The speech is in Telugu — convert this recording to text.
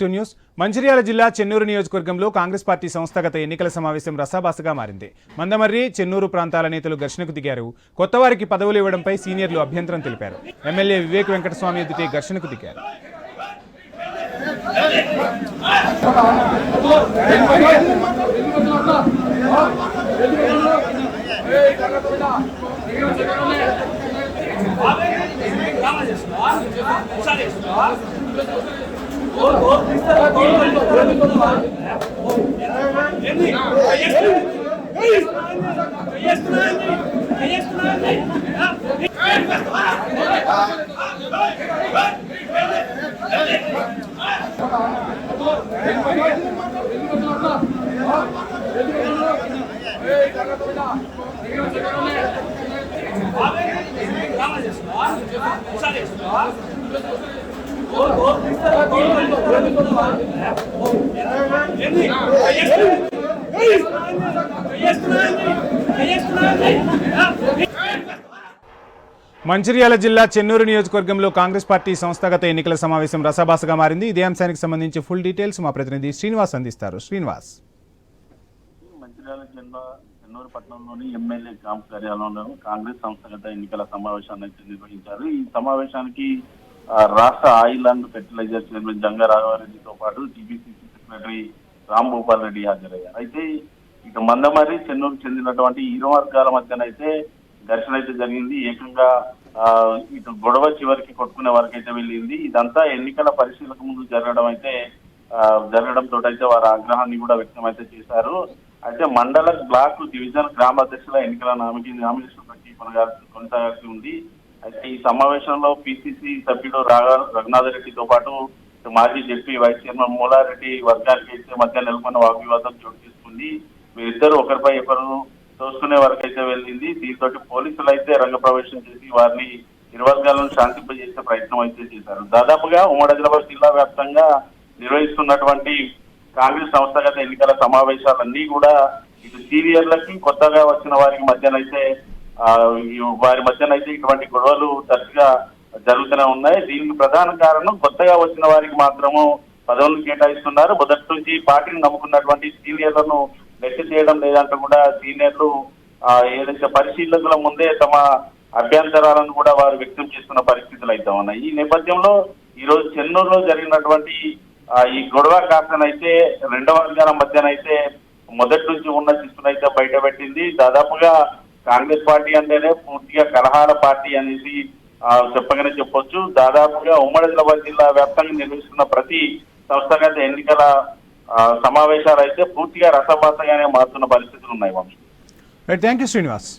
న్యూస్ మంచిర్యాల జిల్లా చెన్నూరు నియోజకవర్గంలో కాంగ్రెస్ పార్టీ సంస్థాగత ఎన్నికల సమావేశం రసాభాసగా మారింది. మందమర్రి, చెన్నూరు ప్రాంతాల నేతలు ఘర్షణకు దిగారు. కొత్తవారికి పదవులు ఇవ్వడంపై సీనియర్లు అభ్యంతరం తెలిపారు. ఎమ్మెల్యే వివేక్ వెంకటస్వామి ఎదుటే ఘర్షణకు దిగారు. మంచిర్యాల జిల్లా చెన్నూరు నియోజకవర్గంలో కాంగ్రెస్ పార్టీ సంస్థాగత ఎన్నికల సమావేశం రసాభాసగా మారింది. ఇదే అంశానికి సంబంధించి ఫుల్ డీటెయిల్స్ మా ప్రతినిధి శ్రీనివాస్ అందిస్తారు. శ్రీనివాస్. మంచిర్యాల జిల్లా చెన్నూరు పట్టణంలోని ఎమ్మెల్యే క్యాంప్ కార్యాలయంలో కాంగ్రెస్ సంస్థాగత ఎన్నికల సమావేశాన్ని నిర్వహించారు. ఈ సమావేశానికి రాష్ట్ర oil and fertiliser chairman Janga రాఘవారెడ్డితో పాటు టీపీసీసీ సెక్రటరీ రామ్ భూపాల్ రెడ్డి హాజరయ్యారు. అయితే ఇక మందమర్రి, చెన్నూరు చెందినటువంటి ఇరు వర్గాల మధ్యనైతే ఘర్షణ అయితే జరిగింది. ఏకంగా ఇటు గొడవ చివరికి కొట్టుకునే వరకు అయితే వెళ్ళింది. ఇదంతా ఎన్నికల పరిశీలక ముందు జరగడంతో అయితే వారి ఆగ్రహాన్ని కూడా వ్యక్తం అయితే చేశారు. అయితే మండల బ్లాక్ డివిజన్ గ్రామ అధ్యక్షుల ఎన్నికల నామినేషన్ ప్రక్రియ కొనసాగాల్సి ఉంది. అయితే ఈ సమావేశంలో పిసిసి సభ్యుడు రఘునాథ్ రెడ్డితో పాటు మాజీ జెడ్పీ వైస్ చైర్మన్ మూలారెడ్డి వర్గానికి అయితే మధ్య నెలకొన్న వాగ్వివాదం చోటు చేసుకుంది. వీరిద్దరు ఒకరిపై ఒకరు తోసుకునే వరకు అయితే వెళ్ళింది. దీంతో పోలీసులు అయితే రంగప్రవేశం చేసి వారిని ఇరు వర్గాలను శాంతింపజేసే ప్రయత్నం అయితే చేశారు. దాదాపుగా ఉమ్మడి ఆదిలాబాద్ జిల్లా వ్యాప్తంగా నిర్వహిస్తున్నటువంటి కాంగ్రెస్ సంస్థాగత ఎన్నికల సమావేశాలన్నీ కూడా ఇటు సీనియర్లకి కొత్తగా వచ్చిన వారికి మధ్యనైతే ఇటువంటి గొడవలు తరచుగా జరుగుతూనే ఉన్నాయి. దీనికి ప్రధాన కారణం కొత్తగా వచ్చిన వారికి మాత్రము పదవులను కేటాయిస్తున్నారు. మొదటి నుంచి పార్టీని నమ్ముకున్నటువంటి సీనియర్లను లెక్క చేయడం లేదంటూ కూడా సీనియర్లు ఏదైతే పరిశీలకుల ముందే తమ అభ్యంతరాలను కూడా వారు వ్యక్తం చేస్తున్న పరిస్థితులు అయితే ఉన్నాయి. ఈ నేపథ్యంలో ఈరోజు చెన్నూరులో జరిగినటువంటి ఈ గొడవ కాస్తనైతే రెండవ వర్గాల మధ్యనైతే మొదటి నుంచి ఉన్న చిక్కునైతే బయటపెట్టింది. దాదాపుగా కాంగ్రెస్ పార్టీ అంటేనే పూర్తిగా కలహాల పార్టీ అనేసి చెప్పగానే చెప్పొచ్చు. దాదాపుగా ఉమ్మడి ఆదిలాబాద్ జిల్లా వ్యాప్తంగా నిర్వహిస్తున్న ప్రతి సంస్థాగత ఎన్నికల సమావేశాలు అయితే పూర్తిగా రసభాసగానే మారుతున్న పరిస్థితులు ఉన్నాయి. Thank you Srinivas.